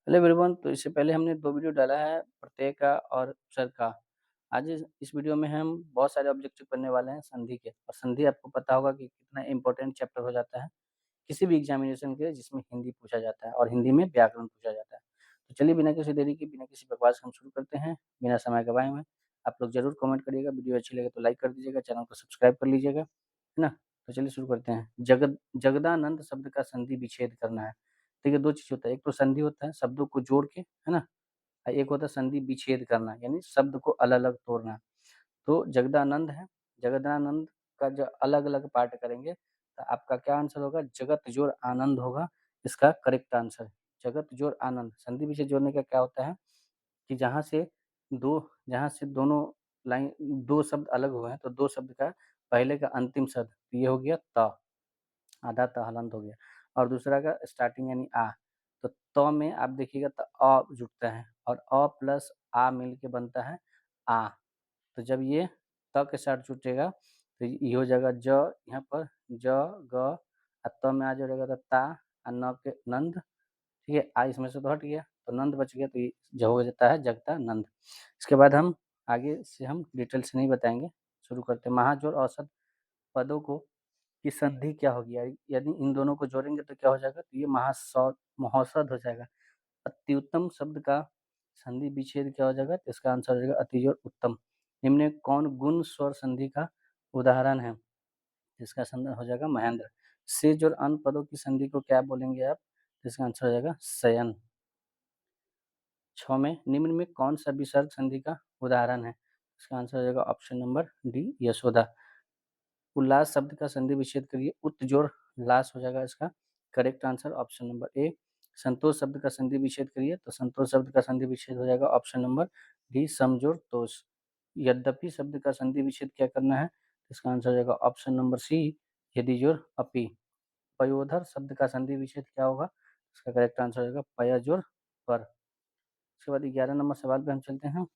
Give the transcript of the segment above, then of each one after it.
Hello everyone. तो इससे पहले हमने 2 वीडियो डाला है प्रत्यय का और उपसर्ग का। आज इस वीडियो में हम बहुत सारे ऑब्जेक्टिव करने वाले हैं संधि के। और संधि आपको पता होगा कि कितना इम्पोर्टेंट चैप्टर हो जाता है किसी भी एग्जामिनेशन के जिसमें हिंदी पूछा जाता है और हिंदी में व्याकरण पूछा जाता है। तो चलिए बिना किसी देरी के, बिना किसी बकवास के हम शुरू करते हैं, बिना समय गवाए हुए। आप लोग ज़रूर कमेंट करिएगा, वीडियो अच्छी लगे तो लाइक कर दीजिएगा, चैनल को सब्सक्राइब कर लीजिएगा, है ना? तो चलिए शुरू करते हैं। जगदानंद शब्द का संधि विच्छेद करना है। देखिए 2 चीज़ होता है, एक तो संधि होता है शब्दों को जोड़ के, है ना? एक होता है संधि विच्छेद करना, यानी शब्द को अलग-अलग तोड़ना। तो जगदानंद है, जगदानंद का जो अलग-अलग पार्ट करेंगे तो आपका क्या आंसर होगा? जगत जोड़ आनंद होगा इसका करेक्ट आंसर। जगत जोड़ आनंद, संधि विच्छेद जोड़ने का क्या होता है कि जहाँ से दोनों लाइन 2 शब्द अलग हुए हैं तो 2 शब्द का पहले का अंतिम शब्द ये हो गया त, आधा त हलंत हो गया, और दूसरा का स्टार्टिंग यानी आ। तो त में आप देखिएगा तो अ जुड़ता है और अ प्लस आ मिल के बनता है आ। तो जब ये त के साथ जुटेगा तो ये हो जाएगा ज, यहाँ पर ज, ग, त में आ जोड़ेगा तो ता, न के नंद। ठीक है, आ इसमें से तो हट गया तो नंद बच गया, तो ये जो हो जाता है जगता नंद। इसके बाद हम आगे से हम डिटेल से नहीं बताएंगे, शुरू करते हैं। महाजोड़ औसत पदों को की संधि क्या होगी? यदि इन दोनों को जोड़ेंगे तो क्या हो जाएगा? तो ये महौसद हो जाएगा। अत्युत्तम शब्द का संधि विच्छेद क्या हो जाएगा? तो इसका आंसर हो जाएगा अतिजोड़ उत्तम। निम्न में कौन गुण स्वर संधि का उदाहरण है? इसका संदर्भ हो जाएगा महेंद्र। से जोड़ अन्य पदों की संधि को क्या बोलेंगे आप? तो इसका आंसर हो जाएगा शयन। 6 में निम्न में कौन सा विसर्ग संधि का उदाहरण है? इसका आंसर हो जाएगा ऑप्शन नंबर डी यशोदा। उल्लास शब्द का संधि विच्छेद करिए, उत जोड़ लास हो जाएगा इसका correct answer option number A. संतोष शब्द का संधि विच्छेद करिए तो संतोष शब्द का संधि विच्छेद हो जाएगा ऑप्शन नंबर डी समजोड़ तोष। यद्यपि शब्द का संधि विच्छेद क्या करना है? इसका आंसर हो जाएगा ऑप्शन नंबर सी यदि जोड़ अपि। पयोधर शब्द का संधि विच्छेद क्या होगा? इसका करेक्ट आंसर हो जाएगा पय जोड़ पर। उसके बाद 11 नंबर सवाल पे हम चलते हैं।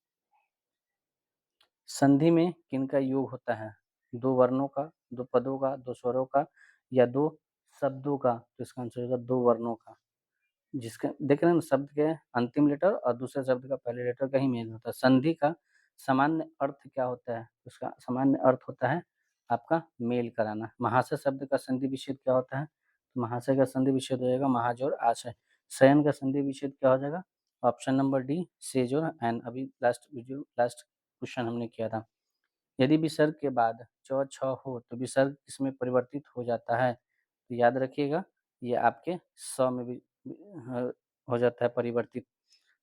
संधि में किनका योग होता है? 2 वर्णों का, 2 पदों का, 2 स्वरों का या 2 शब्दों का? तो इसका आंसर होगा 2 वर्णों का। जिसका देख रहे हैं ना, शब्द के अंतिम लेटर और दूसरे शब्द का पहले लेटर का ही मेल होता है। संधि का सामान्य अर्थ क्या होता है? उसका सामान्य अर्थ होता है आपका मेल कराना। महाशय शब्द का संधि विच्छेद क्या होता है? तो महाशय का संधि विच्छेद हो जाएगा महाजोड़ आशय। शयन का संधि विच्छेद क्या हो जाएगा? ऑप्शन नंबर डी सेजोड़ एन। अभी लास्ट क्वेश्चन हमने किया था। यदि विसर्ग के बाद च छ हो तो विसर्ग किसमें परिवर्तित हो जाता है? तो याद रखिएगा ये आपके स में भी हो जाता है परिवर्तित।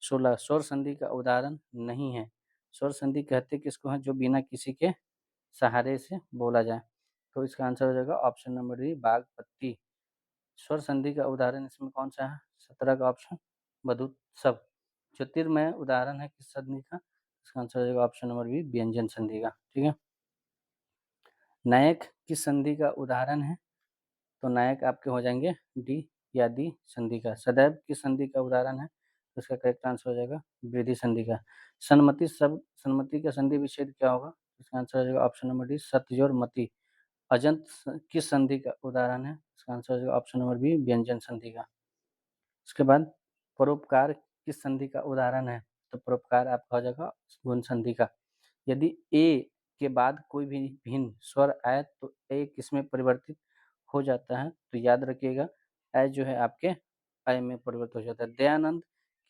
16 स्वर संधि का उदाहरण नहीं है। स्वर संधि कहते किसको हैं? जो बिना किसी के सहारे से बोला जाए। तो इसका आंसर हो जाएगा ऑप्शन नंबर डी बाघ पत्ती। स्वर संधि का उदाहरण इसमें कौन सा है? 17 का ऑप्शन मधुत्सव। ज्योतिर्मय उदाहरण है किस संधि का? इसका आंसर हो जाएगा ऑप्शन नंबर बी व्यंजन संधि का। ठीक है, नायक किस संधि का उदाहरण है? तो नायक आपके हो जाएंगे डी या दी संधि का। सदैव किस संधि का उदाहरण है? तो इसका करेक्ट आंसर हो जाएगा वृद्धि संधि का। सन्मति का संधि विच्छेद क्या होगा? इसका आंसर हो जाएगा ऑप्शन नंबर डी सत्यजोड़ मति। अजंत किस संधि का उदाहरण है? इसका आंसर हो जाएगा ऑप्शन नंबर बी व्यंजन संधि का। उसके बाद परोपकार किस संधि का उदाहरण है? तो परोपकार आपका हो जाएगा गुण संधि का। यदि ए के बाद कोई भी भिन्न स्वर आए तो ए किसमें परिवर्तित हो जाता है? तो याद रखिएगा ए जो है आपके अय में परिवर्तित हो जाता है। दयानंद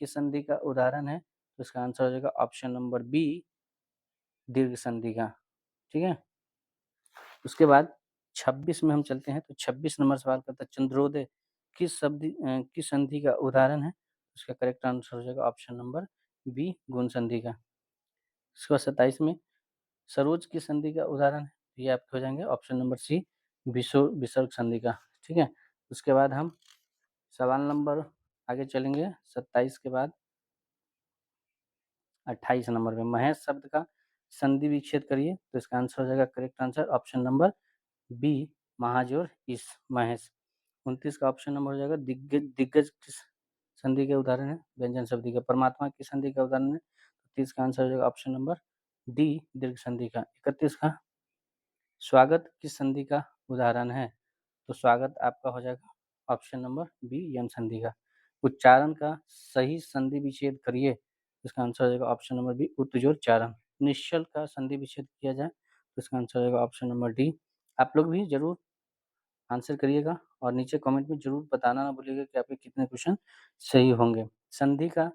किस संधि का उदाहरण है? तो इसका आंसर हो जाएगा ऑप्शन नंबर बी दीर्घ संधि का। ठीक है, उसके बाद 26 में हम चलते हैं। तो 26 नंबर सवाल करता है चंद्रोदय किस संधि का उदाहरण है? उसका करेक्ट आंसर हो जाएगा ऑप्शन नंबर बी गुण संधि का। उसके बाद 27 में सरोज किस संधि का उदाहरण है? ये आपके हो जाएंगे ऑप्शन नंबर सी विसर्ग संधि का। ठीक है, उसके बाद हम सवाल नंबर आगे चलेंगे 27 के बाद 28 नंबर में महेश शब्द का संधि विच्छेद करिए। तो इसका आंसर हो जाएगा correct answer option number B महाजोर इस महेश। 29 का ऑप्शन नंबर हो जाएगा दिग्गज। दिग्गज किस संधि के उदाहरण है? व्यंजन संधि का। परमात्मा किस संधि का उदाहरण है? 30 का आंसर हो जाएगा ऑप्शन नंबर डी दीर्घ संधि का। 31 का स्वागत किस संधि का उदाहरण है? तो स्वागत आपका हो जाएगा ऑप्शन नंबर बी यम संधि का। उच्चारण का सही संधि विच्छेद करिए, इसका आंसर हो जाएगा ऑप्शन नंबर बी उच्चारण। निश्चल का संधि विच्छेद किया जाए तो इसका आंसर हो जाएगा ऑप्शन नंबर डी। आप लोग भी जरूर आंसर करिएगा और नीचे कमेंट में जरूर बताना ना भूलिएगा कि आपके कितने क्वेश्चन सही होंगे। संधि का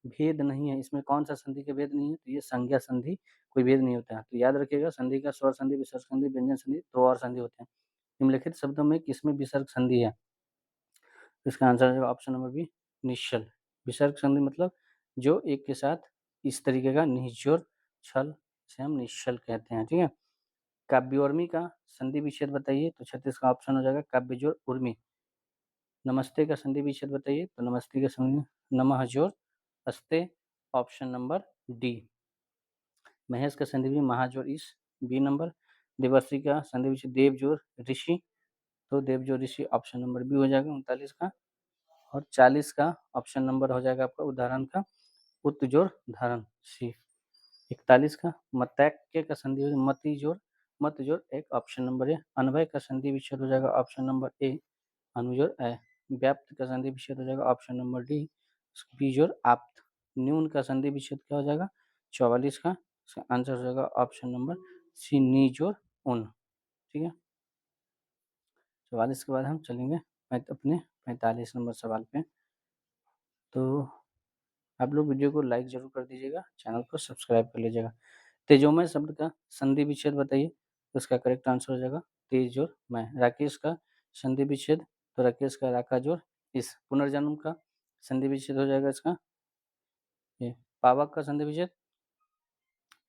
भेद नहीं है, इसमें कौन सा संधि का भेद नहीं है, तो ये संज्ञा संधि कोई भेद नहीं होता है। तो याद रखिएगा संधि का स्वर संधि, विसर्ग संधि, व्यंजन संधि, दो और संधि होते हैं। निम्नलिखित शब्दों में किसमें विसर्ग संधि है, इसका आंसर है ऑप्शन नंबर बी निश्चल। विसर्ग संधि मतलब जो एक के साथ इस तरीके का निश्चोर छल से हम निश्चल कहते हैं, ठीक है। काव्योर्मी का संधि विच्छेद बताइए, तो 36 का ऑप्शन हो जाएगा काव्यजोड़ उर्मी। नमस्ते का संधि विच्छेद बताइए, तो नमस्ते का संधि नमः जोड़ अस्ते, ऑप्शन नंबर डी। महेश का संधि भी महाजोड़ इस, बी नंबर। देवर्षि का संधि विच्छेद देव जोड़ ऋषि, तो देव जोड़ ऋषि ऑप्शन नंबर बी हो जाएगा 39 का। और 40 का ऑप्शन नंबर हो जाएगा आपका उदाहरण का उत जोड़ धारण सी। 41 का मतैक्य का संधि हो मति जोड़ मत जोड़ एक, ऑप्शन नंबर ए। अन्वय का संधि विच्छेद हो जाएगा ऑप्शन नंबर ए अनुजोड़ ए। व्याप्त का संधि विच्छेद हो जाएगा ऑप्शन नंबर डी बीजोड़ आप्त। न्यून का संधि विच्छेद क्या हो जाएगा 44 का, इसका आंसर हो जाएगा ऑप्शन नंबर सी नीजोड़ उन, ठीक है। 44 के बाद हम चलेंगे अपने 45 नंबर सवाल पे। तो आप लोग वीडियो को लाइक जरूर कर दीजिएगा, चैनल को सब्सक्राइब कर लीजिएगा। तेजोमय शब्द का संधि विच्छेद बताइए, तो इसका करेक्ट आंसर हो जाएगा तेज और मैं। राकेश का संधि विच्छेद, तो राकेश का राका जोड़ इस। पुनर्जन्म का संधि विच्छेद हो जाएगा इसका ये। पावक का संधि विच्छेद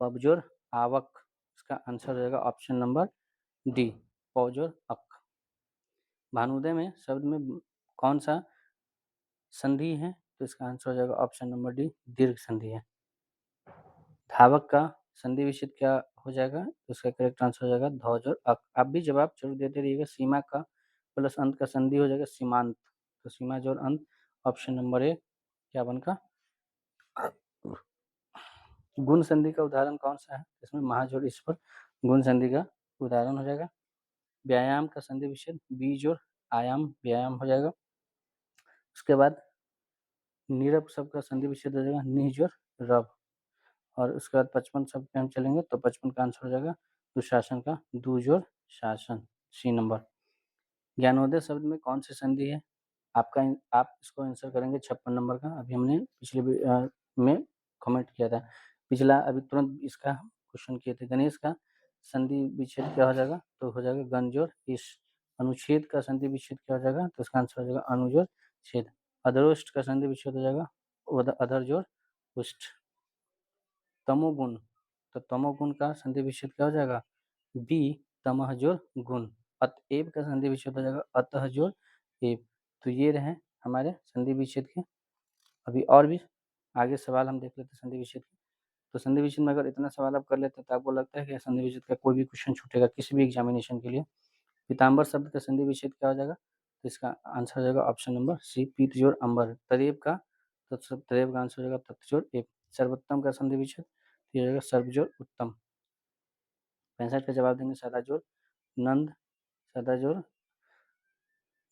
पबजोर आवक, इसका आंसर हो जाएगा ऑप्शन नंबर डी पौजोर अक। भानुदय में शब्द में कौन सा संधि है, तो इसका आंसर हो जाएगा ऑप्शन नंबर डी दीर्घ संधि है। धावक का संधि विच्छेद क्या हो जाएगा, तो इसका करेक्ट आंसर हो जाएगा ध्वज और अक। आप भी जवाब जरूर देते रहिएगा। सीमा का प्लस अंत का संधि हो जाएगा सीमांत, तो सीमा जोड़ अंत ऑप्शन नंबर ए क्या बनका। गुण संधि का उदाहरण कौन सा है, इसमें महाजोड़ इस पर गुण संधि का उदाहरण हो जाएगा। व्यायाम का संधि विच्छेद बीज और आयाम व्यायाम हो जाएगा। उसके बाद नीरब शब्द का संधि विच्छेद हो जाएगा निज और रब। और उसके बाद 55 शब्द पे हम चलेंगे, तो 55 का आंसर हो जाएगा दुशासन का दूज और शासन सी नंबर। ज्ञानोदय शब्द में कौन सी संधि है, आप इसको आंसर करेंगे 56 नंबर का। अभी हमने पिछले में कमेंट किया था, पिछला अभी तुरंत इसका क्वेश्चन किए थे। गणेश का संधि विच्छेद क्या हो जाएगा, तो हो जाएगा गंजोर इस। अनुच्छेद का संधि विच्छेद क्या हो जाएगा, तो इसका आंसर हो जाएगा अनुजोर छेद। अधरोष्ट का संधि विच्छेद हो जाएगा अधर जोड़ उष्ट। तमोगुण, तो तमोगुण का संधि विच्छेद क्या हो जाएगा बी तमह जोड़ गुण। अतएव का संधि विच्छेद हो जाएगा अतः जोड़ एव। तो ये रहे हमारे संधि विच्छेद के। अभी और भी आगे सवाल हम देख लेते हैं संधि विच्छेद के। तो संधि विच्छेद में अगर इतना सवाल आप कर लेते हैं तो आपको लगता है कि संधि विच्छेद का कोई भी क्वेश्चन छूटेगा किसी भी एग्जामिनेशन के लिए। पीताम्बर शब्द का संधि विच्छेद क्या हो जाएगा, तो इसका आंसर हो जाएगा ऑप्शन नंबर सी पीत जोड़ अंबर। तरेब का, तो तरेब का आंसर हो जाएगा तत्व जोड़ एक। सर्वोत्तम का संधि विच्छेद ये हो जाएगा सर्व जोड़ उत्तम। 65 का जवाब देंगे सदा जोड़ नंद, सदा जोड़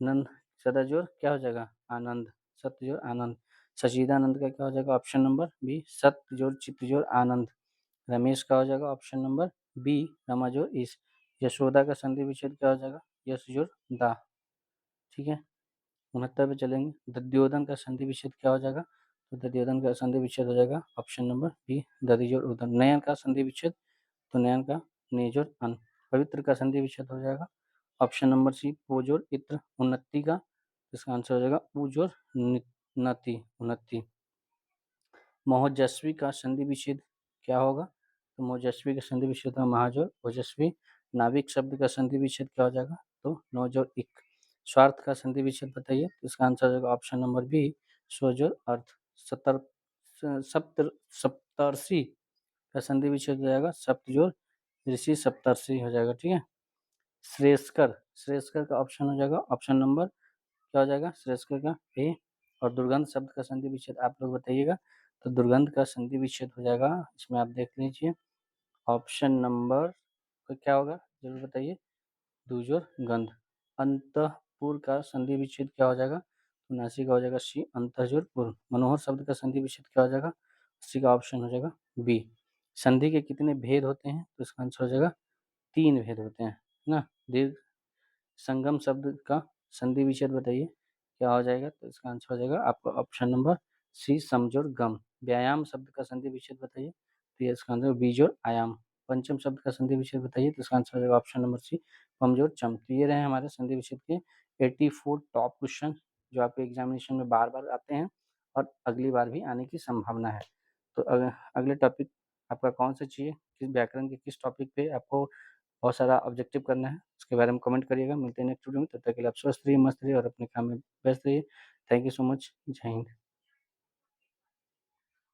नंद, सदा जोड़ क्या हो जाएगा आनंद, सत्य जोड़ आनंद। सचिदानंद का क्या हो जाएगा ऑप्शन नंबर बी सत्य जोड़ चित्त जोड़ आनंद। रमेश का हो जाएगा ऑप्शन नंबर बी रमा जोड़ इस। यशोदा का संधि विच्छेद क्या हो जाएगा यश जोड़ दा, ठीक है। 69 पे चलेंगे। दध्योदन का संधि विच्छेद क्या हो जाएगा, तो दध्योदन का संधि विच्छेद हो जाएगा ऑप्शन नंबर बी दधि जोड़ उदन। नयन का संधि विच्छेद, तो नयन का ने जोड़ अन। पवित्र का संधि विच्छेद हो जाएगा ऑप्शन नंबर सी पो जोड़ इत्र। उन्नति का, इसका आंसर हो जाएगा उ जोड़ नति उन्नति। मोहजस्वी का संधि विच्छेद क्या होगा, तो मोहजस्वी का संधि विच्छेद होगा महाजोड़ ओजस्वी। नाविक शब्द का संधि विच्छेद क्या हो जाएगा, तो नौ जोड़ इक। स्वार्थ का संधि विच्छेद बताइए, तो इसका आंसर हो जाएगा ऑप्शन नंबर बी स्वजोड़ अर्थ। सप्तर्षि का संधि विच्छेद हो जाएगा सप्तजोड़ ऋषि सप्तर्षि हो जाएगा, ठीक है। श्रेयस्कर, श्रेयस्कर का ऑप्शन हो जाएगा ऑप्शन नंबर क्या हो जाएगा श्रेयस्कर का ए। और दुर्गंध शब्द का संधि विच्छेद आप लोग बताइएगा, तो दुर्गंध का संधि विच्छेद हो जाएगा इसमें आप देख लीजिए ऑप्शन नंबर क्या होगा जरूर बताइए दूजोर गंध। अंतपुर का संधि विच्छेद क्या हो जाएगा, तो नासिक का हो जाएगा सी, अंतःजुर पूर्ण। मनोहर शब्द का संधि विच्छेद क्या हो जाएगा? सी का ऑप्शन हो जाएगा बी। संधि के कितने भेद होते हैं? तो इसका आंसर हो जाएगा 3 भेद होते हैं, है ना? दीर्घ संगम शब्द का संधि विच्छेद बताइए, क्या हो जाएगा? तो इसका आंसर हो जाएगा आपका ऑप्शन नंबर सी, समजोड़ गम। व्यायाम शब्द का संधि विच्छेद बताइए, तो ये इसका आंसर बीजोड़ आयाम। पंचम शब्द का संधि विच्छेद बताइए, तो इसका आंसर हो जाएगा ऑप्शन नंबर सी, पमजोड़ चम। तो ये रहे हमारे संधि विच्छेद के 84 टॉप क्वेश्चन जो आपके एग्जामिनेशन में बार-बार आते हैं और अगली बार भी आने की संभावना है। तो अगले टॉपिक आपका कौन-सा चाहिए? किस व्याकरण के किस टॉपिक पे आपको बहुत सारा ऑब्जेक्टिव करना है, उसके बारे में कमेंट करिएगा। मिलते हैं नेक्स्ट वीडियो में, तब तक के लिए आप स्वस्थ रहिए, मस्त रहिए और अपने काम में व्यस्त रहिए। Thank you so much. जय हिंद।